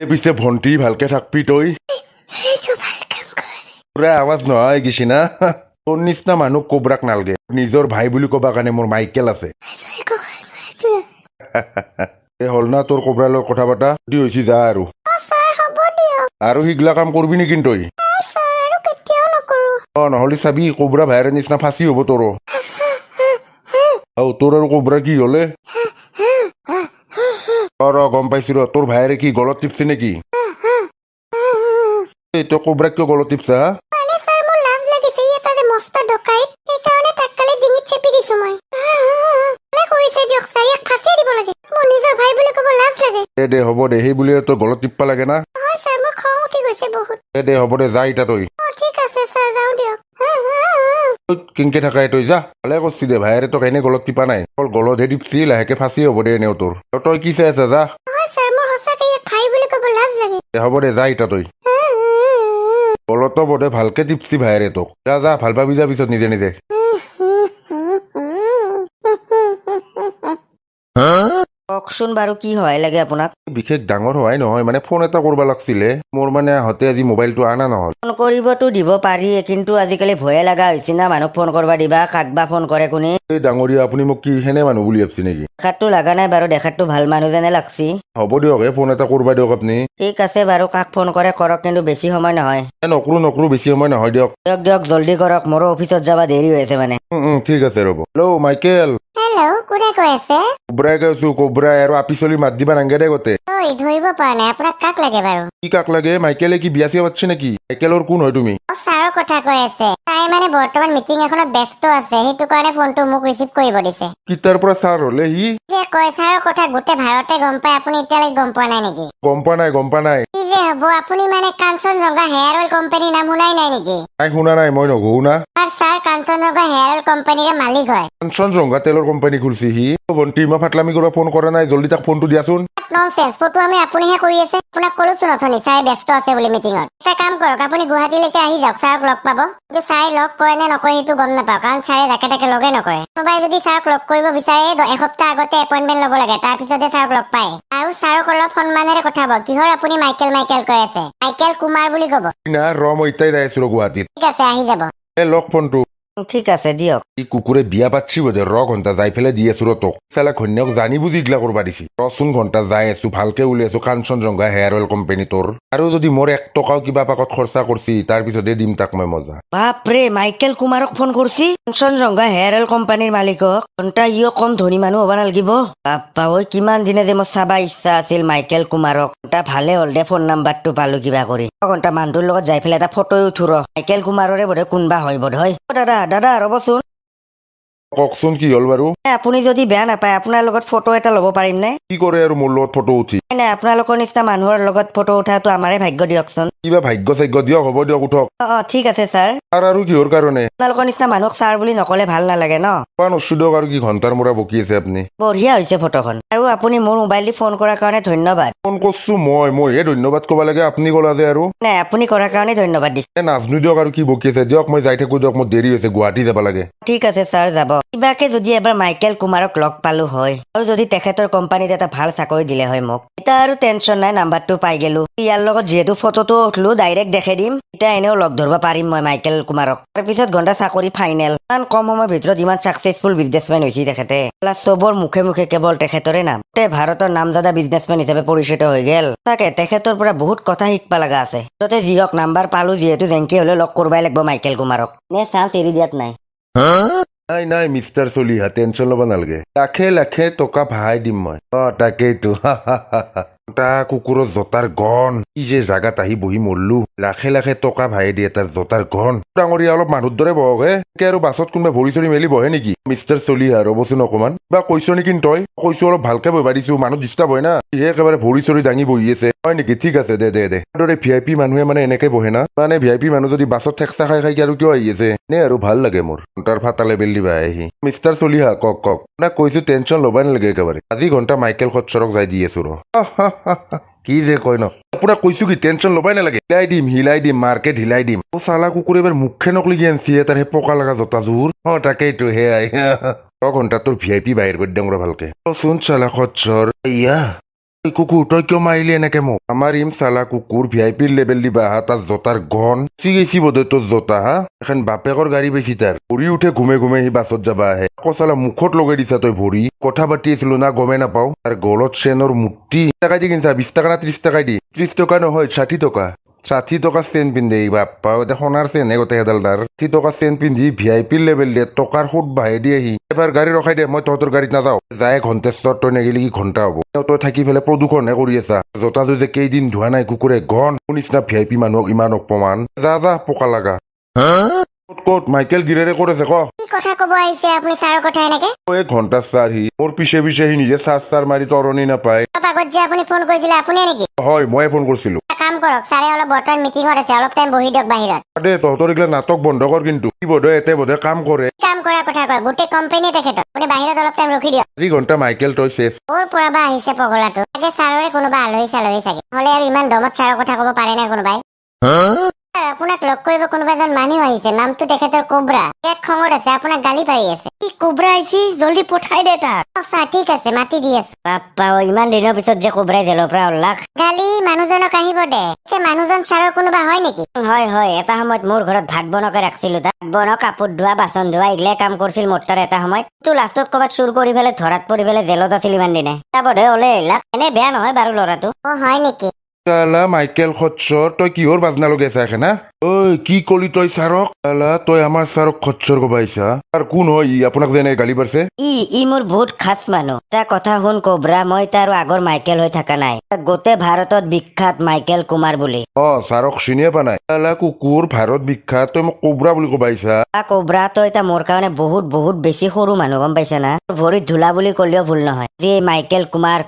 পিছে ভণ্টি ভালকে থাকবি তই পুৰা আৱাজ নোহোৱা হৈ গৈছি না তোৰ নিচিনা মানুহ কোবৰাক নালগে নিজৰ ভাই বুলি কবা কাৰণে মোৰ মাইকেল আছে হ'ল না তোৰ কোবৰাৰ লগত কথা পতা দি হৈছি যা আৰু সিগলা কাম কৰবি নেকি তই নহ'লে চাবি কোবৰা ভাইৰ নিচিনা ফাঁচি হ'ব তোৰ তোৰ আৰু কোবৰা কি হলে গম পাইছো ৰ তোৰ ভাইৰে কি গলত টিপছে নেকি তই কোবৰাক কিয় গলত টিপছা দে হ'ব দে সেই বুলি তই গলত টিপবা লাগে না দে হ'ব দে যা ইতা তই কেনেকে থাকাই তই যা ভালে কৰছি দে ভাইৰে তোক এনে গলত টিপা নাই অকল গলতহে টিপছি লাহেকে ফাঁচি হ'ব দে এনেও তোৰ তই কি চাই আছা যা হ'ব দে যা ইতা তই গলত বধে ভালকে টিপছি ভাইৰে তোক যা যা ভাল পাবি যা পিছত নিজে নিজে কওকচোন বাৰু কি সহায় লাগে আপোনাক বিশেষ ডাঙৰ সহায় নহয় মানে ফোন এটা কৰিব লাগিছিলে মোৰ মানে আহোঁতে আজি মোবাইলটো অনা নহ'ল ফোন কৰিবতো দিব পাৰি কিন্তু আজিকালি ভয়ে লগা হৈছে না মানুহক ফোন কৰিব দিবা কাক বা ফোন কৰে কোনে এই ডাঙৰীয়া আপুনি মোক কি সেনে মানুহ বুলি ভাবছি নেকি দেখাতটো লগা নাই বাৰু দেখাতটো ভাল মানুহ যেনে লাগছি হ'ব দিয়ক ফোন এটা কৰিব দিয়ক আপুনি ঠিক আছে বাৰু কাক ফোন কৰে কৰক কিন্তু বেছি সময় নহয় নকৰো বেছি সময় নহয় দিয়ক দিয়ক জলদি কৰক মোৰো অফিচত যাব দেৰি হৈ আছে মানে ঠিক আছে ৰ'ব হেল্ল' মাইকেল হেল্ল' কোনে কৈ আছে কোবৰাই কৈছো কোবৰাই আৰু আপি চলি মাত দিবা নাংগে দে গোটে ধৰিব পৰা নাই আপোনাক কাক লাগে বাৰু কি কাক লাগে মাইকেলে কি বিয়া চিয়া পাতিছে নেকি মাইকেলৰ কোন হয় তুমি ছাৰৰ কথা কৈ আছে তাই মানে বৰ্তমান মিটিং এখনত ব্যস্ত আছে সেইটো কাৰণে ফোনটো মোক ৰিচিভ কৰিব দিছে কিতাৰ পৰা ছাৰ হলে সি যে কয় ছাৰৰ কথা গোটেই ভাৰতে গম পায় আপুনি এতিয়ালৈকে গম পোৱা নাই নেকি গম পোৱা নাই কি যে হ'ব আপুনি মানে কাঞ্চনজংঘা হেয়াৰ অইল কোম্পানীৰ নাম শুনাই নাই নেকি তাই শুনা নাই মই নঘৌ না আৰু ছাৰ কাঞ্চনজংঘা হেয়াৰ অইল কোম্পানীৰে মালিক হয় কাঞ্চনজংঘা তেলৰ কোম্পানী খুলছি সি ভণ্টি মই ফাটলামি কৰিব ফোন কৰা নাই জলদি তাক ফোনটো দিয়াচোন ননসেন্স ফটো আমি আপুনিহে কৰি আছে আপোনাক ক'লোচোন অথনি ছাৰ ব্যস্ত আছে বুলি মিটিঙত এটা কাম কৰক আপুনি গুৱাহাটীলৈকে আহি যাওক ছাৰক লগ পাব কিন্তু ছাৰে লগ কৰে নে নকৰে সেইটো গম নাপাওঁ কাৰণ ছাৰে যাকে তাকে লগে নকৰে কোনোবাই যদি ছাৰক লগ কৰিব বিচাৰে এসপ্তাহ আগতে এপইণ্টমেণ্ট ল'ব লাগে তাৰপিছতে ছাৰক লগ পায় আৰু ছাৰক অলপ সন্মানেৰে কথাব কিহৰ আপুনি মাইকেল কৈ আছে মাইকেল কুমাৰ বুলি ক'ব না ৰ মই ইতাই যাই আছো গুৱাহাটীত ঠিক আছে আহি যাব লগ ফোনটো ঠিক আছে দিয়ক ই কুকুৰে বিয়া পাতছি বোধে ঘণ্টা যাই পেলাই দি আছো ৰ তোক চালা ঘৈণীয়েক জানি বুজি ইগলা কৰবা দিছি ৰচোন ঘণ্টা যাই আছো ভালকে উলিয়াইছো কাঞ্চনজংঘা হেয়াৰ অইল কোম্পানী তোৰ আৰু যদি মোৰ 1 টকাও কিবা পাকত খৰচা কৰছি তাৰ পিছতে দিম তাক মই মজা বাপৰে মাইকেল কুমাৰক ফোন কৰছি কাঞ্চনজংঘা হেয়াৰ অইল কোম্পানীৰ মালিকক ঘণ্টা ইও কম ধনী মানুহ হ'ব নালাগিব বাপ্পা ঐ কিমান দিনে যে মোৰ চাবা ইচ্ছা আছিল মাইকেল কুমাৰক ঘণ্টা ভালে হ'ল দে ফোন নাম্বাৰটো পালো কিবা কৰি ঘণ্টা মানুহটোৰ লগত যাই পেলাই এটা ফটো উঠো ৰ মাইকেল কুমাৰৰে বোধে কোনবা হয় বোধ হয় দাদা ৰ'বচোন কওকচোন কি হ'ল বাৰু আপুনি যদি বেয়া নাপায় আপোনাৰ লগত ফটো এটা ল'ব পাৰিম নে কি কৰে আৰু মোৰ লগত ফটো উঠি নাই আপোনালোকৰ নিচিনা মানুহৰ লগত ফটো উঠাটো আমাৰে ভাগ্য দিয়কচোন কিবা ভাগ্য দিয়ক হ'ব দিয়ক উঠক ঠিক আছে ছাৰ আৰু কিহৰ কাৰণে আপোনালোকৰ নিচিনা মানুহক ছাৰ বুলি নকলে ভাল নালাগে ন দিয়ক আৰু কি ঘণ্টাৰ মূৰা বকি আছে আপুনি বঢ়িয়া হৈছে ফটোখন আৰু আপুনি মোৰ মোবাইল দি ফোন কৰাৰ কাৰণে ধন্যবাদ ফোন কৰছো মইহে ধন্যবাদ ক'ব লাগে আপুনি ক'লা যে আৰু নাই আপুনি কৰাৰ কাৰণে ধন্যবাদ দিছে নাজনো দিয়ক আৰু কি বকি আছে দিয়ক মই যাই থাকো দিয়ক মোৰ দেৰি হৈছে গুৱাহাটী যাব লাগে ঠিক আছে ছাৰ যাব কিবাকে যদি এবাৰ মাইকেল কুমাৰক লগ পালো হয় আৰু যদি তেখেতৰ কোম্পানীত এটা ভাল চাকৰি দিলে হয় মোক এতিয়া আৰু টেনচন নাই নাম্বাৰটো পাই গেলো ইয়াৰ লগত যিহেতু ফটোটো উঠলো ডাইৰেক্ট দেখাই দিম এতিয়া এনেও লগ ধৰিব পাৰিম মই মাইকেল কুমাৰক তাৰপিছত ঘণ্টা চাকৰি ফাইনেল ইমান কম সময়ৰ ভিতৰত ইমান ছাকচেছফুল বিজনেছমেন হৈছে তেখেতে চবৰ মুখে মুখে কেৱল তেখেতৰে নাম ভাৰতৰ নামজাদা বিজনেছমেন হিচাপে পৰিচিত হৈ গেল তাকে তেখেতৰ পৰা বহুত কথা শিকবা লগা আছে তাতে যিহক নাম্বাৰ পালো যিহেতু যেনকে হলে লগ কৰবাই লাগিব মাইকেল কুমাৰক নে চান্স এৰি দিয়াত নাই নাই মিষ্টাৰ চলিহা টেনচন ল'ব নালাগে লাখে টকা ভাই দিম মই তাকেইতো কুকুৰৰ জোতাৰ গন ই যে জাগাত আহি বহি মৰলো লাখে টকা ভাই দিয়ে তাৰ জোতাৰ গন ডাঙৰীয়া অলপ মানুহৰ দৰে বহকে আৰু বাছত কোনোবা ভৰি চৰি মেলি বহে নেকি মিষ্টাৰ চলিহা ৰ'বচোন অকমান বা কৈছ নেকি তই কৈছো অলপ ভালকে বহিবা দিছো মানুহ ডিষ্টাৰ্ব হয় না সিহে একেবাৰে ভৰি চৰি দাঙি বহি আছে হয় নেকি ঠিক আছে দে দৰে VIP মানুহে মানে এনেকে বহে না মানে VIP মানুহ যদি বাছত ঠেকচা খাই আৰু কিয় আহি আছে নে আৰু ভাল লাগে মোৰ তাৰ ফাটা লেবেল দিবা আহি মিষ্টাৰ চলিহা কওক আপোনাক কৈছো টেনচন ল'বাই নালাগে একেবাৰে আজি ঘণ্টা মাইকেল খচ্চৰক যাই দি আছো ৰ কি যে কয় ন আপোনাক কৈছো কি টেনচন ল'বাই নালাগে হিলাই দিম মাৰ্কেট হিলাই দিম চালা কুকুৰ এবাৰ মুখে নকলি গেঞ্চি তাৰ সেই পকা লগা জোতাযোৰ তাকেইতো সেয়াই ঘণ্টা তোৰ VIP বাহিৰ কৰি দিম ৰ ভালকে চোন চালা খচ্চৰ ইয়া কুকুৰ তই কিয় মাৰিলি এনেকে মোক আমাৰ ইম চালা কুকুৰ ভিআইপিৰ লেবেল দিবা হা তাৰ জোতাৰ গন চি গৈছি বোধে তোৰ জোতা হা এখন বাপেকৰ গাড়ী বেছি তাৰ ভৰি উঠে ঘুমে ঘুমে সি বাছত যাবা আহে আকৌ চালা মুখত লগাই দিছা তই ভৰি কথা পাতি আছিলো না গমে নাপাও তাৰ গলত চেনৰ মূৰ্তি 20 টাকা দি কিনছা 20 টাকা না 30 টাকা দি 30 টকা নহয় 60 টকা 60 টকা চেন পিন্ধে বাপ্পা এতিয়া সোণাৰ চেন হে গোটেই এডাল তাৰ 60 টকা চেন পিন্ধি ভিআইপিৰ লেবেল দিয়ে টকাৰ সুত বাহে দি আহি এবাৰ গাড়ী ৰখাই দে মই তহঁতৰ গাড়ীত নাযাওঁ যায় ঘণ্টেশ্বৰ তই নেগিলি কি ঘণ্টা হ'ব তই থাকি পেলাই প্ৰদূষণহে কৰি আছা জোতাযোৰ যে কেইদিন ধোৱা নাই কুকুৰে গন নিচিনা ভিআইপি মানুহক ইমান অপমান যা যা পকা লাগা ক'ত ক'ত মাইকেল গিৰেৰে ক'ত আছে ক কি কথা ক'ব আহিছে আপুনি ছাৰৰ কথা এনেকে এই ঘণ্টা চাৰ সি মোৰ পিছে পিছে সি নিজে চাৰ মাৰি তৰণি নাপায় অলপ আগত যে আপুনি ফোন কৰিছিলে আপুনিয়ে নেকি হয় ময়ে ফোন কৰিছিলো এটা কাম কৰক ছাৰে অলপ বৰ্তমান মিটিঙত আছে অলপ টাইম বহি দিয়ক বাহিৰত দে তহঁতৰ এইগিলা নাটক বন্ধ কৰ কিন্তু কি বোধে এতে বোধে কাম কৰে কি কাম কৰাৰ কথা কয় গোটেই কোম্পানী তেখেতৰ আপুনি বাহিৰত অলপ টাইম ৰখি দিয়ক 2 ঘণ্টা মাইকেল তই চেছ ক'ৰ পৰা বা আহিছে পগলাটো চাগে ছাৰৰে কোনোবা আলহী চালহী চাগে নহ'লে আৰু ইমান দমত ছাৰৰ কথা ক'ব পাৰে নে কোনোবাই ছাৰ, আপোনাক লগ কৰিব কোনোবা এজন মানুহ আহিছে নামটো তেখেতৰ কোব্ৰা ইয়াত খঙত আছে আপোনাক গালি পাৰি আছে কি কোবৰা আহিছি জলদি পঠাই দে তাক ছাৰ ঠিক আছে মাতি দি আছো বাপ্পা ইমান দিনৰ পিছত যে কোবৰাই জেলৰ পৰা ওলাক গালি মানুহজনক আহিব দে সেই মানুহজন ছাৰৰ কোনোবা হয় নেকি হয় হয় এটা সময়ত মোৰ ঘৰত ভাত বনকে ৰাখিছিলো তাক বনক কাপোৰ ধোৱা বাচন ধোৱা এইগিলাই কাম কৰিছিল মোৰ তাৰ এটা সময়ত তো লাষ্টত ক'ৰবাত চুৰ কৰি পেলাই ধৰাত পৰি পেলাই জেলত আছিল ইমান দিনে তাবধে ওলে এইলাক এনে বেয়া নহয় বাৰু ল'ৰাটো অ হয় নেকি চালা মাইকেল খচ্চৰ তই কিহৰ বাজনা লগাই আছা এখানা ঐ কি কলি তই ছাৰক চালা তই আমাৰ ছাৰক খচ্চৰ কবাইছা আৰু কোন হয় ই আপোনাক যেনে গালি পাৰছে ই মোৰ বহুত খাচ মানুহ তাৰ কথা শুন কোবৰা মই তাৰ আগৰ মাইকেল হৈ থকা নাই গোটেই ভাৰতত বিখ্যাত মাইকেল কুমাৰ বুলি ছাৰক চিনিয়ে পা নাই চালা কুকুৰ ভাৰত বিখ্যাত তই মোক কোবৰা বুলি কবাইছা কোবৰা তই এতিয়া মোৰ কাৰণে বহুত বহুত বেছি সৰু মানুহ গম পাইছা না ভৰিত ধূলা বুলি ক'লেও ভুল নহয় যে মাইকেল কুমাৰ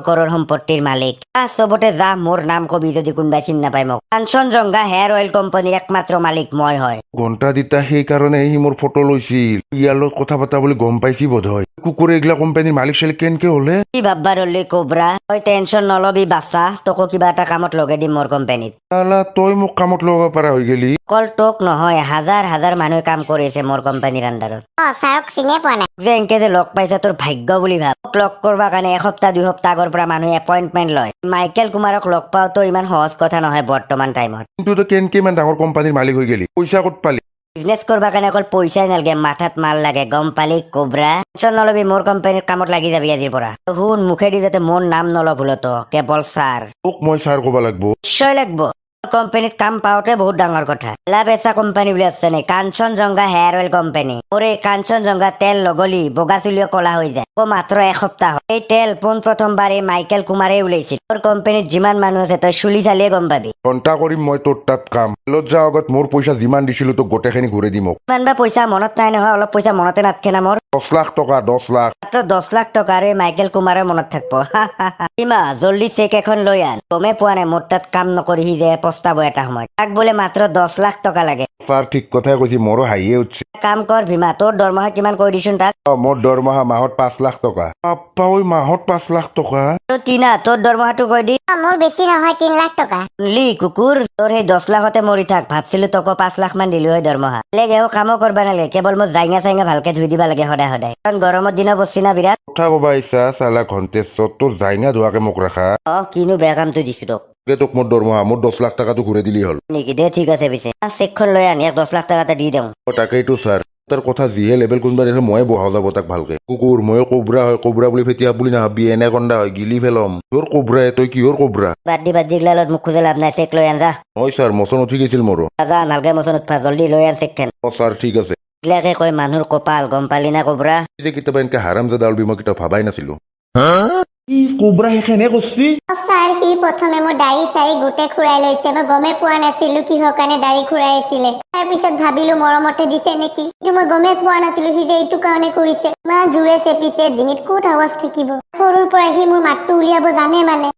কৰৰ সম্পত্তিৰ মালিক চবতে যা মোৰ নাম কবি যদি কোনোবাই চিনি নাপায় মোক কাঞ্চনজংঘা হেয়াৰ অইল কোম্পানীৰ একমাত্ৰ মালিক মই হয় ঘণ্টা দিতা সেইকাৰণে সি মোৰ ফটো লৈছিল ইয়াৰ লগত কথা পতা বুলি গম পাইছি বোধ হয় কুকুৰে এইগিলা কোম্পানীৰ মালিক চালিক কেনকে হলে কি ভাববা ৰলি কোবৰা তই টেনচন নলবি বাচ্চা তোকো কিবা এটা কামত লগাই দিম মোৰ কোম্পানীত চালা তই মোক কামত লগাব পাৰা হৈ গেলি অকল তোক নহয় হাজাৰ হাজাৰ মানুহে কাম কৰিছে মোৰ কোম্পানীৰ আণ্ডাৰত ছাৰক চিনিয়ে পোৱা নাই যে এনেকে যে লগ পাইছে তোৰ ভাগ্য বুলি ভাব তোক লগ কৰবা কাৰণে এসপ্তাহ 2 সপ্তাহ আগৰ পৰা মানুহে এপইণ্টমেণ্ট লয় মাইকেল কুমাৰক লগ পাওঁতো ইমান সহজ কথা নহয় বৰ্তমান টাইমত কিন্তু তই কেনকে ইমান ডাঙৰ কোম্পানীৰ মালিক হৈ গেলি পইচা ক'ত পালি বিজনেছ কৰবা কাৰণে অকল পইচাই নালাগে মাথাত মাল লাগে গম পালি কোবৰা টেনচন নলবি মোৰ কোম্পানীৰ কামত লাগি যাবি আজিৰ পৰা শুন মুখেদি যাতে মোৰ নাম নলব ভুলতো কেৱল ছাৰ তোক মই ছাৰ ক'ব লাগব নিশ্চয় লাগব কোম্পানীত কাম পাওঁতে বহুত ডাঙৰ কথা লাভ এচা কোম্পানী বুলি আছে নে কাঞ্চনজংঘা হেয়াৰ অইল কোম্পানী মোৰ এই কাঞ্চনজংঘা তেল লগলি বগা চুলিও কলা হৈ যায় মাত্ৰ এসপ্তাহ এই তেল পোন প্ৰথমবাৰ এই মাইকেল কুমাৰে ওলাইছিল তোৰ কোম্পানীত যিমান মানুহ আছে তই চুলি চালিয়ে গম পাবি ঘণ্টা কৰিম মই তোৰ তাত কাম জেলত যোৱাৰ আগত মোৰ পইচা যিমান দিছিলো তোক গোটেইখিনি ঘূৰাই দিম ইমান বা পইচা মনত নাই নহয় অলপ পইচা মনতে নাথাকে না মোৰ 10 লাখ টকা 10 লাখ মাত্ৰ 10 লাখ টকা আৰু এই মাইকেল কুমাৰৰ মনত থাকব ইমা জল্দি চেক এখন লৈ আন গমে পোৱা নাই মোৰ তাত কাম নকৰি সি যে পস্তাব এটা সময়ত তাক বোলে মাত্ৰ 10 লাখ টকা লাগে ছাৰ ঠিক কথাই কৈছি মোৰো হাঁহিয়ে উঠছে কাম কৰ ভীমা তোৰ দৰমহা কিমান কৈ দিছোন তাক মোৰ দৰমহা মাহত 5 লাখ টকা পাপ্পা ঐ মাহত 5 লাখ টকা আৰু টিনা তোৰ দৰমহাটো কৈ দি মোৰ বেছি নহয় 3 লাখ টকা লি কুকুৰ তোৰ সেই 10 লাখতে মৰি থাক ভাবছিলো তোক 5 লাখ মান দিলো হয় দৰমহা লাগে কামো কৰবা নালাগে কেৱল মোৰ জাইঙা চাইঙা ভালকে ধুই দিবা লাগে সদায় সদায় কাৰণ গৰমৰ দিনত বসছি না বিৰাট কথা কবা ইচ্ছা চালা ঘণ্টেশ্বৰ তোৰ জাইঙা ধোৱাকে মোক ৰাখা কিনো বেয়া কামটো দিছো তোক তোক মোৰ দৰমহা মোৰ 10 লাখ টকাটো ঘূৰাই দিলি হ'ল নেকি দে ঠিক আছে পিছে চেকখন লৈ আন 10 লাখ টকা এটা দি দিওঁ তাকেইতো ছাৰ তাৰ কথা যিহে লেভেল কোনোবা দেখে ময়ে বহা যাব তাক ভালকে কুকুৰ ময়ে কোবৰা হয় কোবৰা বুলি ফেটিয়া বুলি নাভাবি এনে কন্দা হয় গিলি ফেলম তোৰ কোবৰা তই কিহৰ কোবৰা বাদ দি গিলালত মুখ খোজে লাভ নাই চেক লৈ আন যা হয় ছাৰ মচন উঠি গৈছিল মোৰো যা নালগে মচন উঠবা জল্দি লৈ আন চেকখন ছাৰ ঠিক আছে এইগিলাকে কয় মানুহৰ কপাল গম পালি না কোবৰা যে কেতিয়াবা এনেকে হাৰামজাদা উলবি মই কেতিয়াও ভাবাই নাছিলো কোবৰা সেইখনে কৰছি ছাৰ সি প্ৰথমে মোৰ দাড়ি চাৰি গোটেই খুৰাই লৈছে মই গমে পোৱা নাছিলো কিহৰ কাৰণে দাড়ি খুৰাই আছিলে তাৰপিছত ভাবিলো মৰমতে দিছে নেকি কিন্তু মই গমে পোৱা নাছিলো সি যে এইটো কাৰণে কৰিছে ইমান জোৰে চেপিছে ডিঙিত ক'ত আৱাজ থাকিব সৰুৰ পৰা সি মোৰ মাতটো উলিয়াব জানে মানে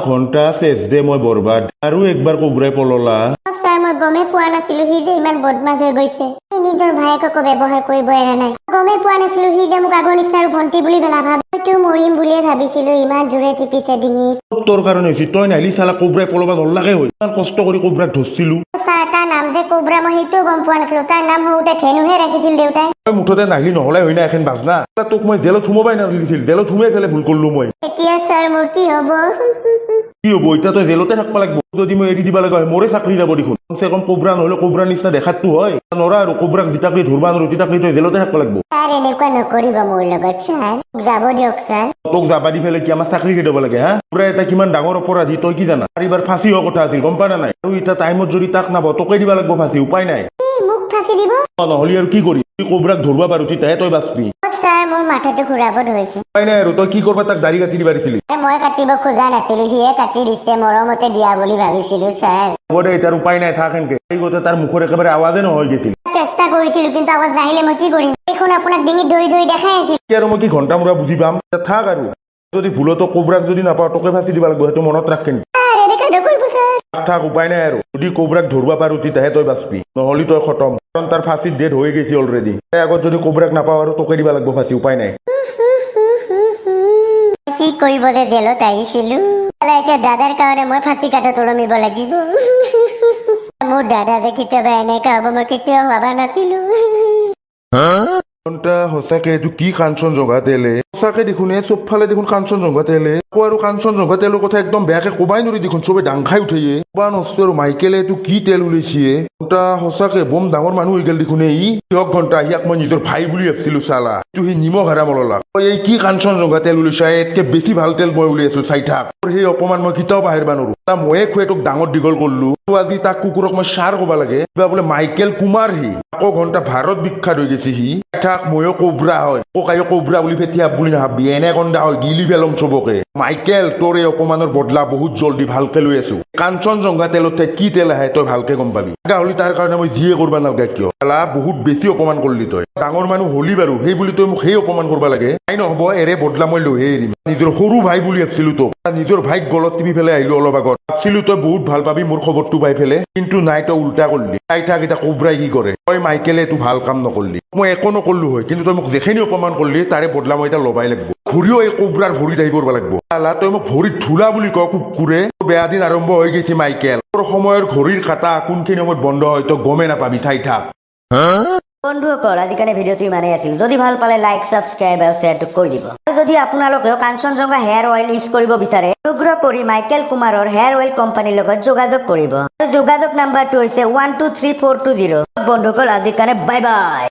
ঘণ্টা চেচ দে মই বৰবাদ আৰু একবাৰ কোবৰাই পললা ছাৰ মই গমে পোৱা নাছিলো সি যে ইমান বদমাছ হৈ গৈছে নিজৰ ভায়েককো ব্যৱহাৰ কৰিব এৰা নাই গমেই পোৱা নাছিলো সি যে মোক আগৰ নিচিনা আৰু ভণ্টি বুলি নাভাবে হয়তো মৰিম বুলিয়ে ভাবিছিলো ইমান জোৰে টিপিছে ডিঙিত তোৰ কাৰণে হৈছে তই নাহিলি চালা কোবৰাই পলবা নলাগে হয় ইমান কষ্ট কৰি কোবৰাক ধৰিছিলো ছাৰ তাৰ নাম যে কোবৰা মই সেইটোও গম পোৱা নাছিলো তাৰ নাম সৰুতে ধেনুহে ৰাখিছিল দেউতাই তই মুঠতে নাহিলি নহ'লে হয় না এখন বাজনা তোক মই জেলত সোমাবাই নালাগিছিল জেলত সোমাই ফেলে ভুল কৰিলো মই এতিয়া ছাৰ মোৰ কি হ'ব কি হ'ব এতিয়া তই জেলতে থাকিব লাগিব যদি মই এৰি দিব লগা হয় মোৰে চাকৰি যাব দেখোন কমচে কম কোবৰা নহ'লে কোবৰাৰ নিচিনা দেখাততো হয় নৰা আৰু কোবৰাক জিতাকলি ধৰবা নোৱাৰো জিতাকলি তই জেলতে থাকিব লাগিব ছাৰ এনেকুৱা নকৰিব মোৰ লগত ছাৰ যাব দিয়ক ছাৰ তোক যাবা দি ফেলে কি আমাৰ চাকৰি খেদাব লাগে হা কোবৰা এটা কিমান ডাঙৰ অপৰাধী তই কি জানা চাৰিবাৰ ফাঁচি হোৱা কথা আছিল গম পানা নাই আৰু এতিয়া টাইমত যদি তাক নাপাওঁ তোকে দিব লাগিব ফাঁচি উপায় নাই মোক ফাঁচি দিব নহ'লে আৰু কি কৰি তুই কোবৰাক ধৰবা পাৰো তেতিয়াহে তই বাচবি ছাৰ মোৰ মাথাটো ঘূৰাব ধৰিছে উপায় নাই আৰু তই কি কৰবা তাক দাড়ি কাটি দিবা দিছিলি মই কাটিব খোজা নাছিলো সিয়ে কাটি দিছে মৰমতে দিয়া বুলি ভাবিছিলো ছাৰ হ'ব দে তাৰ উপায় নাই থাক এনেকে এই গোটে তাৰ মুখৰ একেবাৰে আৱাজে নহয় গৈছিল চেষ্টা কৰিছিলো কিন্তু আৱাজ নাহিলে মই কি কৰিম দেখোন আপোনাক ডিঙিত ধৰি ধৰি দেখাই আছিল কি আৰু মই কি ঘণ্টা মূৰা বুজি পাম থাক আৰু যদি ভুলতো কোবৰাক যদি নাপাওঁ তোকে ফাঁচি দিব লাগিব সেইটো মনত ৰাখ কিন্তু ছাৰ এনেকুৱা নকৰিব ছাৰ থাক উপায় নাই আৰু যদি কোবৰাক ধৰবা পাৰো তেতিয়াহে তই বাচবি নহ'লে তই খতম কাৰণ তাৰ ফাঁচিৰ ডেট হৈ গৈছে অলৰেডি আগত যদি কোবৰাক নাপাওঁ আৰু তোকে দিব লাগিব ফাঁচি উপায় নাই কি কৰিব যে জেলত আহিছিলো এতিয়া দাদাৰ কাৰণে মই ফাঁচি কাটা তলমিব লাগিব মোৰ দাদা যে কেতিয়াবা এনেকা হ'ব মই কেতিয়াও ভাবা নাছিলো সঁচাকে এইটো কি কাঞ্চনজংঘা তেলে সঁচাকে দেখোন এই চবফালে দেখোন কাঞ্চনজংঘা তেলে আকৌ আৰু কাঞ্চনজংঘা তেলৰ কথা একদম বেয়াকে কবাই নোৱাৰি দেখোন চবে ডাং খাই উঠেয়ে কবা নষ্ট আৰু মাইকেলে এইটো কি তেল উলিয়াইছে সঁচাকে বম ডাঙৰ মানুহ হৈ গেল দেখোন এই দিয়ক ঘণ্টা ইয়াক মই নিজৰ ভাই বুলি ভাবিছিলো চালা এইটো সি নিমখ হাৰা মললা এই কি কাঞ্চনজংঘা তেল উলিয়াইছা এতকে বেছি ভাল তেল মই উলিয়াইছো চাই থাক সেই অপমান মই কেতিয়াও পাহৰিবা নোৱাৰো ময়ে খুৱাই তোক ডাঙৰ দীঘল কৰিলো আজি তাক কুকুৰক মই সাৰ কবা লাগে কিবা বোলে মাইকেল কুমাৰ সি আকৌ ঘণ্টা ভাৰত বিখ্যাত হৈ গৈছে সি থাক ময়ো কোবৰা হয় ককায়ো কোবৰা বুলি ফেটিয়া বুলি নাভাবি এনে কন্দা হয় গিলি পেলম চবকে মাইকেল তোৰ এই অপমানৰ বদলা বহুত জলদি ভালকে লৈ আছো কাঞ্চনজংঘা তেলতে কি তেল আহে তই ভালকে গম পাবি গাহলি তাৰ কাৰণে মই যিয়ে কৰবা নালাগে কিয় বহুত বেছি অপমান কৰিলি তই ডাঙৰ মানুহ হলি বাৰু সেই বুলি তই মোক সেই অপমান কৰবা লাগে নাই নহব এৰে বদলা মই লৈহে এৰিম নিজৰ সৰু ভাই বুলি ভাবছিলো তোক নিজৰ ভাইক গলত টিপি পেলাই আহিলো অলপ আগত ভাবছিলো তই বহুত ভাল পাবি মোৰ খবৰটো পাই পেলে কিন্তু নাই তই উল্টা কৰিলি চাই থাক এতিয়া কোবৰাই কি কৰে তই মাইকেলে এইটো ভাল কাম নকৰলি মই একো নকৰলো হয় কিন্তু তই মোক যেখিনি অপমান কৰিলি তাৰে বদলা মই এতিয়া লবাই লাগিব ঘূৰিও এই কোবৰাৰ ভৰিত আহিব লাগিব তই মোক ভৰিত ধুলা বুলি ক কুকুৰে বেয়া দিন আৰম্ভ হৈ গৈছে মাইকেল তোৰ সময়ৰ ঘড়ীৰ কাটা কোনখিনি সময়ত বন্ধ হয় তই গমেই নাপাবি চাই থাক বন্ধুসকল আজিকালি ভিডিঅ'টো ইমানেই আছিল যদি ভাল পালে লাইক ছাবস্ক্ৰাইব আৰু শ্বেয়াৰটো কৰি দিব আৰু যদি আপোনালোকেও কাঞ্চনজংঘা হেয়াৰ অইল ইউজ কৰিব বিচাৰে অনুগ্ৰহ কৰি মাইকেল কুমাৰৰ হেয়াৰ অইল কোম্পানীৰ লগত যোগাযোগ কৰিব আৰু যোগাযোগ নাম্বাৰটো হৈছে 123420 বন্ধুসকল আজিৰ কাৰণে বাই বাই।